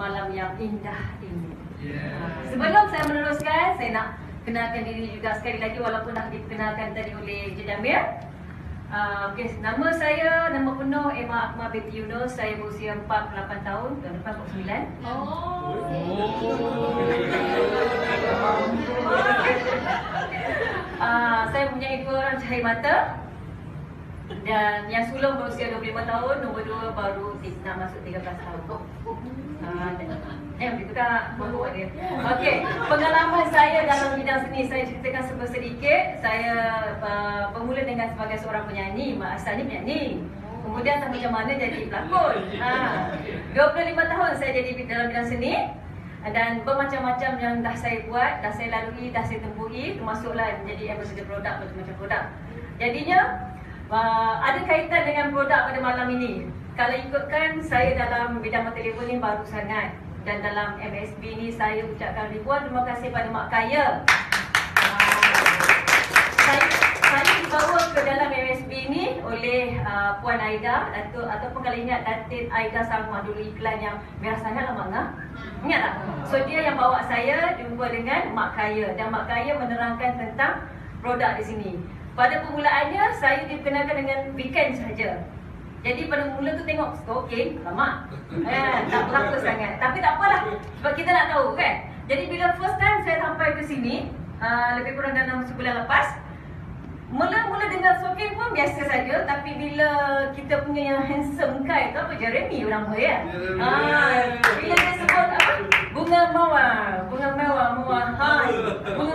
malam yang indah ini. Sebelum saya meneruskan, saya nak kenalkan diri juga sekali lagi walaupun dah dikenalkan tadi oleh Encik Jamil. Nama saya, nama penuh Emma Akmal binti Yunus. Saya berusia 48 tahun, tahun depan 49. Saya mempunyai 2 orang cahaya mata. Dan yang sulung berusia 25 tahun, nombor 2 baru nak masuk 13 tahun. Begitu tak? Dia. Okey, pengalaman saya dalam bidang seni saya ceritakan sedikit. Saya bermula dengan sebagai seorang penyanyi, asalnya penyanyi. Kemudian tak macam mana jadi pelakon. 25 tahun saya jadi dalam bidang seni. Dan bermacam-macam yang dah saya buat, dah saya lalui, dah saya tempuhi. Termasuklah menjadi ambassador produk, macam-macam produk. Jadinya ada kaitan dengan produk pada malam ini. Kalau ikutkan saya dalam bidang telefon ni baru sangat. Dan dalam MSB ni saya ucapkan ribuan terima kasih pada Mak Kaya. Saya dibawa ke dalam MSB ni oleh Puan Aida ataupun kalau ingat Datin Aida Salma dulu iklan yang merah sangat lah Mak. Ingat tak? So dia yang bawa saya jumpa dengan Mak Kaya dan Mak Kaya menerangkan tentang produk di sini. Pada permulaannya saya dikenalkan dengan weekend sahaja. Jadi pada mula tu tengok okey, lama. Tak berapa sangat. Tapi tak apalah sebab kita nak tahu kan. Jadi bila first time saya sampai ke sini, lebih kurang dalam sebulan lepas, mula-mula dengar Sokin pun biasa saja, tapi bila kita punya yang handsome guy tu apa Jeremy nama ya. Bila dia sebut apa? Bunga mawar. Bunga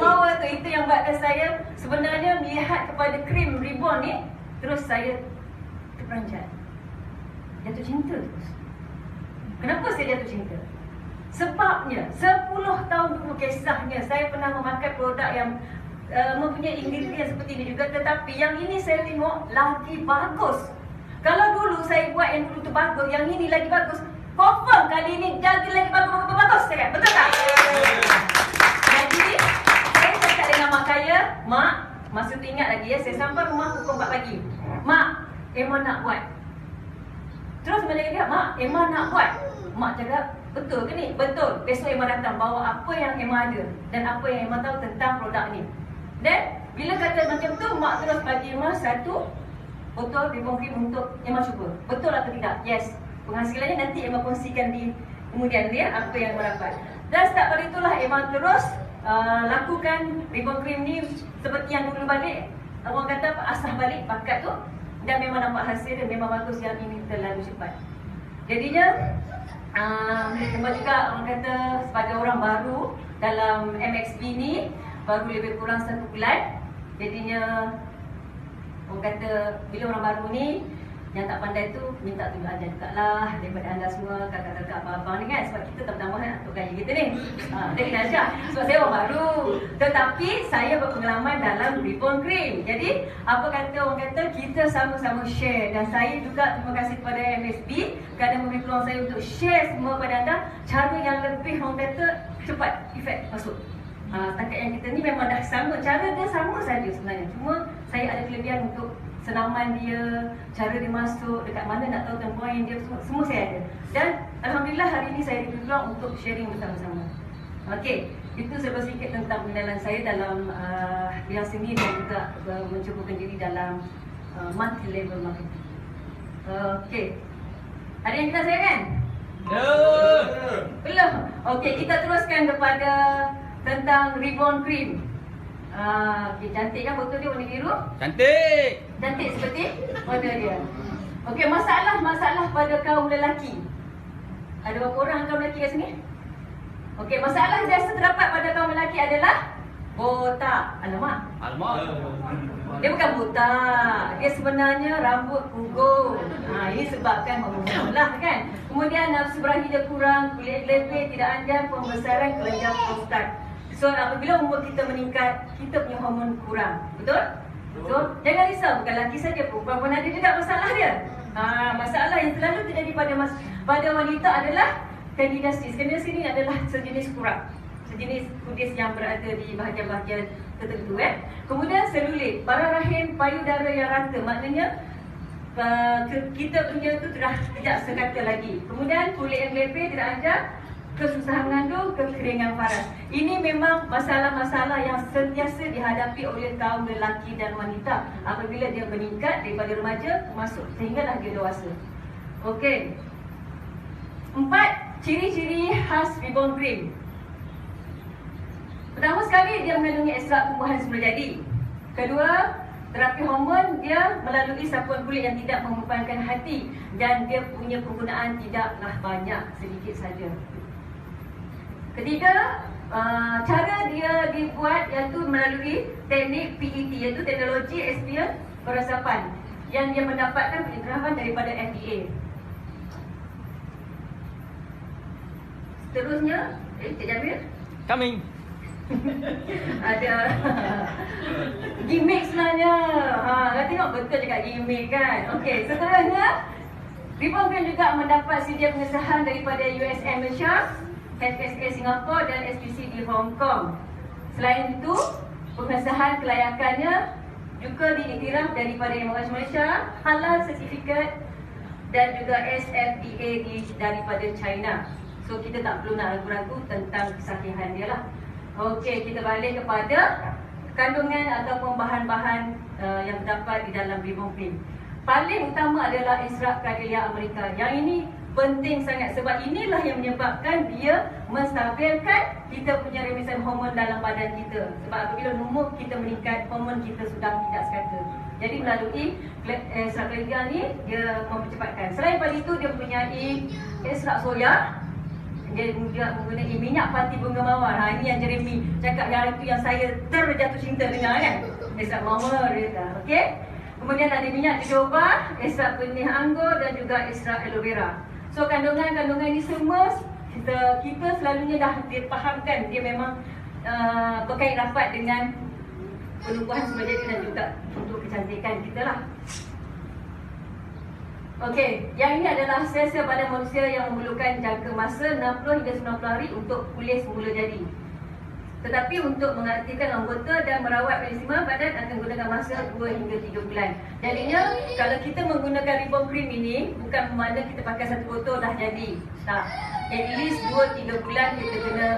mawar tu itu yang buatkan saya sebenarnya melihat kepada krim ribbon ni, terus saya terperanjat. Jatuh cinta terus. Kenapa saya jatuh cinta? Sebabnya 10 tahun dulu kisahnya saya pernah memakai produk yang mempunyai ingredient seperti ini juga, tetapi yang ini saya tengok lagi bagus. Kalau dulu saya buat yang dulu tu bagus, yang ini lagi bagus, confirm kali ini jadi lagi bagus saya. Betul tak? Jadi saya cakap dengan Mak Kaya, Mak, masa tu ingat lagi ya, saya sampai rumah pukul 4 pagi. Mak, Emma nak buat. Terus bila dia, Mak, Emma nak buat. Mak cakap, betul ke ni? Betul. Besok Emma datang bawa apa yang Emma ada dan apa yang Emma tahu tentang produk ni. Dan bila kata macam tu, Mak terus bagi Emma 1 botol ribbon cream untuk Emma cuba. Betul atau tidak? Yes. Penghasilannya nanti Emma kongsikan di kemudian dia apa yang Emma dapat. Dan start pada itulah Emma terus lakukan ribbon cream ni seperti yang dulu balik. Orang kata asah balik bakat tu. Dan memang nampak hasil dan memang bagus, yang ini terlalu cepat. Jadinya Emma juga orang kata sebagai orang baru dalam MXB ni, baru lebih kurang 1 bulan. Jadinya orang kata bila orang baru ni yang tak pandai tu minta tunjuk ajar juga lah daripada anda semua, kakak-kakak, abang-abang ni kan. Sebab kita tak bertambah untuk gaya kita ni. Dia kena ajar. Sebab saya orang baru. Tetapi saya berpengalaman dalam ribbon cream. Jadi apa kata orang kata kita sama-sama share. Dan saya juga terima kasih kepada MSB kerana memberi peluang saya untuk share semua kepada anda cara yang lebih orang kata cepat efek masuk. Setakat yang kita ni memang dah sama, cara dia sama saja sebenarnya. Cuma saya ada kelebihan untuk senaman dia, cara dia masuk, dekat mana nak tahu tempoh dia, semua saya ada. Dan Alhamdulillah hari ini saya diberi peluang untuk sharing bersama-sama. Okey, itu sedikit tentang pengenalan saya dalam bidang seni dan juga mencukupi diri dalam multi-level marketing. Okey, ada yang kenal saya kan? Belum? Okey, kita teruskan kepada tentang ribbon cream. Okay, cantik kan botol dia warna biru? Cantik. Cantik seperti warna dia. Okey, masalah pada kaum lelaki. Ada berapa orang kaum lelaki kat sini? Okey, masalah yang biasa terdapat pada kaum lelaki adalah botak. Alamak. Dia bukan botak. Dia sebenarnya rambut gugur. Ini sebabkan hormon lah kan. Kemudian nafsu berahi dia kurang, kulit lepeh, tidak anjam, pembesaran kelenjar prostat. So apabila umur kita meningkat, kita punya hormon kurang. Betul? So jangan risau, bukan lelaki saja, perempuan pun ada juga masalah dia. Masalah yang selalu terjadi pada wanita adalah kandidiasis. Kandidiasis ini adalah sejenis kurap, sejenis kudis yang berada di bahagian-bahagian tertentu. Kemudian selulit, barang rahim, payudara yang rata, maknanya kita punya tu tidak sekata lagi. Kemudian kulit yang lepeh, tidak ada, kesusahan mengandung, kekeringan paras. Ini memang masalah-masalah yang sentiasa dihadapi oleh kaum lelaki dan wanita apabila dia meningkat daripada remaja masuk sehinggalah dia dewasa. Okey. 4 ciri-ciri khas reborn cream. Pertama sekali, dia mengandungi ekstrak tumbuhan semula jadi. Kedua, terapi hormon dia melalui sapuan kulit yang tidak membebankan hati dan dia punya penggunaan tidaklah banyak, sedikit saja. Ketiga, cara dia dibuat iaitu melalui teknik PET iaitu teknologi excipients peresapan yang dia mendapatkan penyerahan daripada FDA. Seterusnya, Cik Jamil. Coming. Ada gimmick sebenarnya. Tengok betul cakap gimmick kan. Okey, seterusnya reborn cream juga mendapat sedia pengesahan daripada USM Malaysia, FSA Singapura dan SPC di Hong Kong. Selain itu, pengesahan kelayakannya juga diiktiraf daripada MOH Malaysia, halal certificate dan juga SFDA daripada China. So kita tak perlu nak ragu-ragu tentang kesahihan dia lah. Okey, kita balik kepada kandungan ataupun bahan-bahan yang terdapat di dalam reborn cream. Paling utama adalah ekstrak Camellia America. Yang ini penting sangat sebab inilah yang menyebabkan dia menstabilkan kita punya remisan hormon dalam badan kita. Sebab apabila umur kita meningkat, hormon kita sudah tidak sekata. Jadi melalui ekstrak Camellia ni dia mempercepatkan. Selain daripada itu, dia mempunyai ekstrak soya. Dia menggunakan minyak pati bunga mawar. Ini yang Jeremy cakap yang itu yang saya terjatuh cinta dengar kan. Ekstrak mawar dia kata. Okey. Kemudian ada minyak jojoba, ekstrak benih anggur dan juga ekstrak aloe vera. So kandungan-kandungan ini semua kita selalunya dah dipahamkan dia memang berkait rapat dengan penumbuhan semula jadi dan juga untuk kecantikan kita lah. Okey, yang ini adalah sel-sel badan manusia yang memerlukan jangka masa 60 hingga 90 hari untuk pulih semula jadi. Tetapi untuk mengaktifkan anggota dan merawat peristiwa badan akan menggunakan masa 2 hingga 3 bulan. Jadinya kalau kita menggunakan reborn cream ini bukan bermakna kita pakai satu botol dah jadi. Tak. At least 2-3 bulan kita kena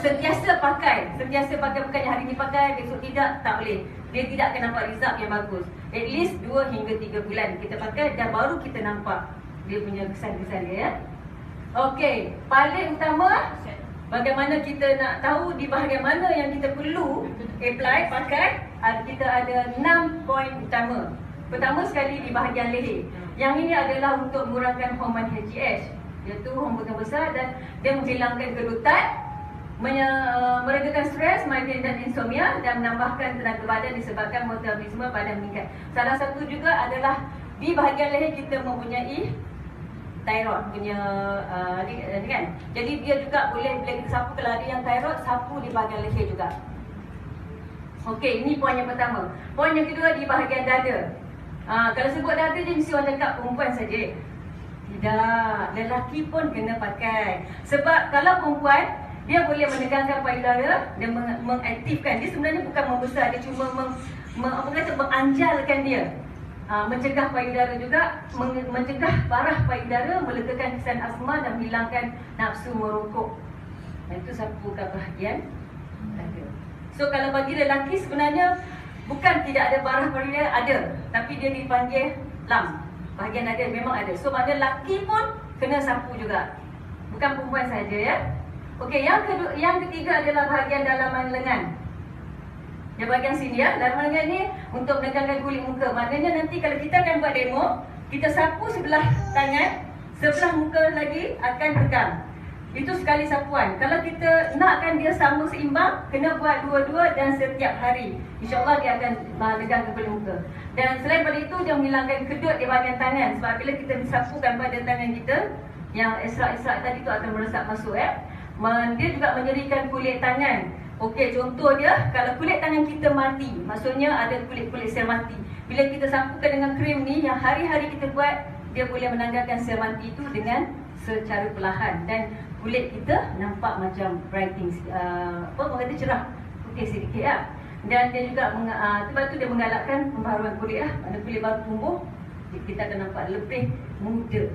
sentiasa pakai. Sentiasa pakai, bukan hari ni pakai, besok tidak, tak boleh. Dia tidak akan nampak result yang bagus. At least 2 hingga 3 bulan kita pakai dan baru kita nampak dia punya kesan-kesan dia ya. Okey, paling utama bagaimana kita nak tahu di bahagian mana yang kita perlu apply, pakai. Kita ada 6 poin utama. Pertama sekali di bahagian leher. Yang ini adalah untuk mengurangkan hormon HGH, iaitu hormon yang besar dan dia menghilangkan kerutan, meredakan stres, migrain dan insomnia dan menambahkan tenaga badan disebabkan metabolisme badan meningkat. Salah satu juga adalah di bahagian leher kita mempunyai thyroid punya ni kan. Jadi dia juga boleh bila kita sapu, kalau ada yang thyroid, sapu di bahagian leher juga. Okey, ini poin yang pertama. Poin yang kedua di bahagian dada. Kalau sebut dada je mesti orang cakap perempuan saja. Tidak, lelaki pun kena pakai. Sebab kalau perempuan dia boleh menegangkan payudara dan mengaktifkan. Dia sebenarnya bukan membesar, dia cuma menganjalkan dia. Mencegah payudara juga, mencegah parah payudara, melegakan kesan asma dan menghilangkan nafsu merokok. Itu sapukan bahagian dada. So kalau bagi lelaki sebenarnya bukan tidak ada parah payudara, ada. Tapi dia dipanggil lam. Bahagian dada memang ada. So maknanya lelaki pun kena sapu juga. Bukan perempuan saja ya. Okey, yang ketiga adalah bahagian dalaman lengan. Yang bahagian sini ya, dalaman lengan ni untuk menegangkan kulit muka. Maknanya nanti kalau kita akan buat demo, kita sapu sebelah tangan, sebelah muka lagi akan tegang. Itu sekali sapuan. Kalau kita nakkan dia sama seimbang, kena buat dua-dua dan setiap hari. InsyaAllah dia akan menegangkan kulit muka. Dan selain daripada itu, dia menghilangkan kedut di bahagian tangan. Sebab bila kita sapukan pada tangan kita, yang ekstrak-ekstrak tadi tu akan meresap masuk ya. Dia juga menyerikan kulit tangan. Okey, contoh dia, kalau kulit tangan kita mati, maksudnya ada kulit-kulit sel mati. Bila kita sapukan dengan krim ni, yang hari-hari kita buat, dia boleh menanggalkan sel mati itu dengan secara perlahan. Dan kulit kita nampak macam brightening, orang kata cerah, putih sedikit lah. Dan dia juga, sebab tu dia menggalakkan pembaharuan kulit lah. Mana kulit baru tumbuh, kita akan nampak lebih muda.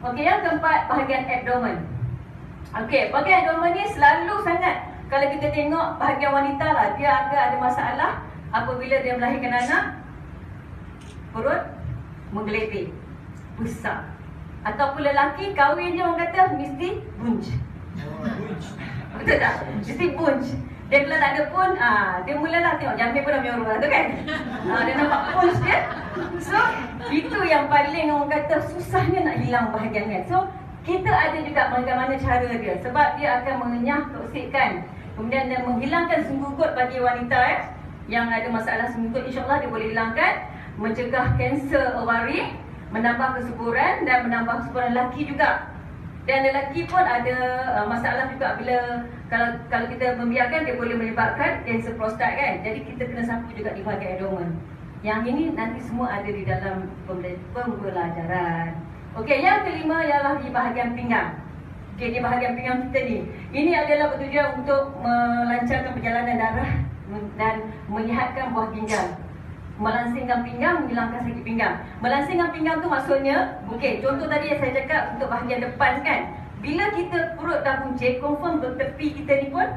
Okey, yang keempat, bahagian abdomen. Okey, bahagian abdomen ni selalu sangat, kalau kita tengok bahagian wanita lah, dia agak ada masalah apabila dia melahirkan anak, perut menggeletik, besar. Ataupun lelaki kahwin je orang kata mesti bunch. Betul tak? Mesti bunch. Dia kalau tak ada pun, dia mulalah tengok jambi pun dah menyorok lah tu kan. Dia nampak bunch dia. So, itu yang paling orang kata susahnya nak hilang bahagian ni. So, kita ada juga bagaimana cara dia. Sebab dia akan mengenyah keoksikan. Kemudian dia menghilangkan sunggugut bagi wanita yang ada masalah sunggugut, insyaAllah dia boleh hilangkan. Mencegah kanser ovari, menambah kesuburan dan menambah kesuburan lelaki juga. Dan lelaki pun ada masalah juga bila kalau kita membiarkan, dia boleh menyebabkan kanser prostat kan. Jadi kita kena sapu juga di bahagian abdomen. Yang ini nanti semua ada di dalam pembelajaran. Okey, yang kelima ialah di bahagian pinggang. Okey, di bahagian pinggang kita ni, ini adalah bertujuan untuk melancarkan perjalanan darah dan menyihatkan buah ginjal. Melangsingkan pinggang, menghilangkan sakit pinggang. Melangsingkan pinggang tu maksudnya, okey, contoh tadi yang saya cakap untuk bahagian depan kan. Bila kita perut dah buncit, confirm tepi kita ni pun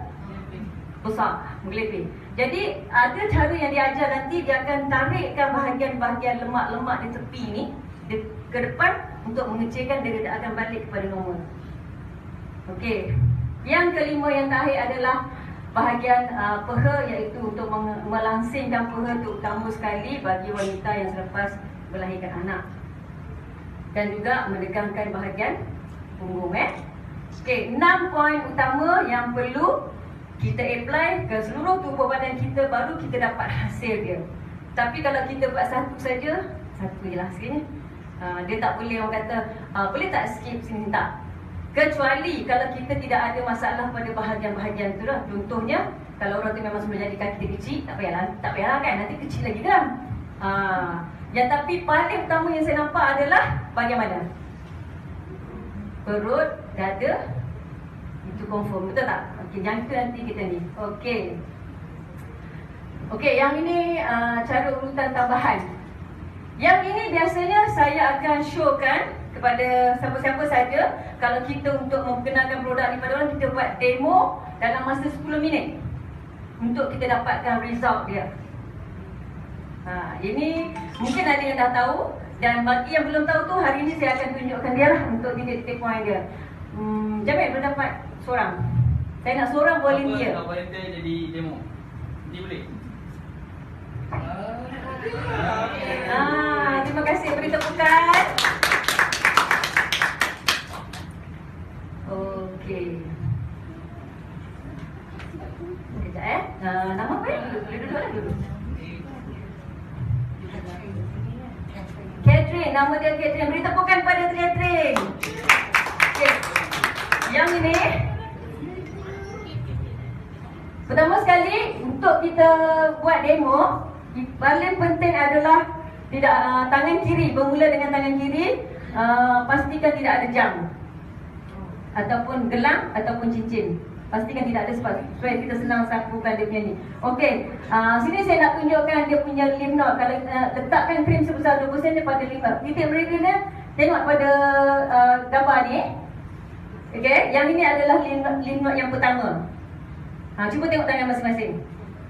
besar, menggelipir. Jadi ada cara yang diajar nanti, dia akan tarikkan bahagian-bahagian lemak-lemak di tepi ni ke depan untuk mengecilkan dia akan balik kepada normal. Okey. Yang kelima yang terakhir adalah bahagian peha, iaitu untuk melangsingkan peha, terutama sekali bagi wanita yang selepas melahirkan anak. Dan juga menegangkan bahagian punggung Okey, 6 poin utama yang perlu kita apply ke seluruh tubuh badan kita, baru kita dapat hasil dia. Tapi kalau kita buat satu saja, satu je lah sekiranya, dia tak boleh, orang kata boleh tak skip sini, tak. Kecuali kalau kita tidak ada masalah pada bahagian-bahagian tu lah. Contohnya, kalau orang tu memang sudah jadi kaki dia kecil, tak payahlah kan, nanti kecil lagi kan. Yang tapi paling utama yang saya nampak adalah bahagian mana? Perut, dada, itu confirm, betul tak? Okey, yang itu nanti kita ni. Okey. Okey, yang ini cara urutan tambahan. Yang ini biasanya saya akan showkan kepada siapa-siapa saja. Kalau kita untuk memperkenalkan produk ni pada orang, kita buat demo dalam masa 10 minit untuk kita dapatkan result dia. Ini mungkin ada yang dah tahu, dan bagi yang belum tahu tu, hari ni saya akan tunjukkan dia lah untuk titik-titik point dia. Jamil boleh dapat seorang. Saya nak seorang volunteer. Kalau volunteer jadi demo, nanti boleh? Terima kasih, beri tepukan. Okey. Sekejap nama apa ya? Duduk lah dulu. Catherine, nama dia Catherine. Beri tepukan pada Catherine. Okay. Yang ini, pertama sekali untuk kita buat demo, paling penting adalah tidak tangan kiri, bermula dengan tangan kiri, pastikan tidak ada jam ataupun gelang ataupun cincin. Pastikan tidak ada, supaya kita senang sapukan dia punya ni. Okey, sini saya nak tunjukkan dia punya lymph node. Kalau letakkan krim sebesar 20% daripada lymph node, titik berikan tengok pada gambar ni. Okey, yang ini adalah lymph node yang pertama. Cuba tengok tangan masing-masing.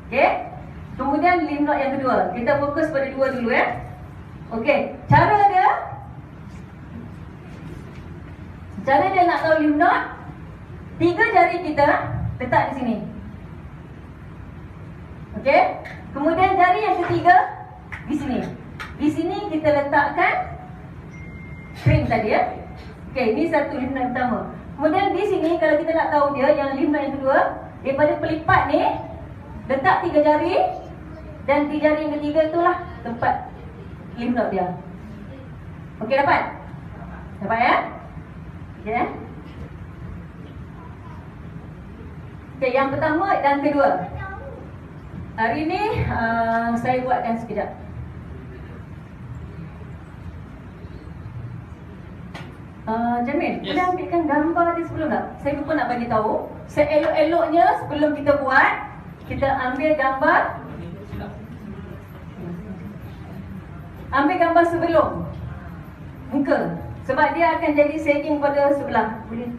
Okey, kemudian lymph node yang kedua. Kita fokus pada dua dulu Okey, cara dia nak tahu lymph node, 3 jari kita letak di sini. Okey, kemudian jari yang ketiga di sini. Di sini kita letakkan krim tadi Okey, ini satu lymph node pertama. Kemudian di sini kalau kita nak tahu dia, yang lymph node yang kedua, daripada pelipat ni letak 3 jari, dan di jari yang ketiga itulah tempat lymph node dia. Okey, dapat? Dapat ya? Okey. Okey, yang pertama dan kedua. Hari ni saya buatkan sekejap. Jamil, boleh ambilkan gambar dia sebelum tak? Saya lupa nak bagi tahu. Seelok-eloknya sebelum kita buat, kita ambil gambar. Ambil gambar sebelum muka. Sebab dia akan jadi sagging pada sebelah. Boleh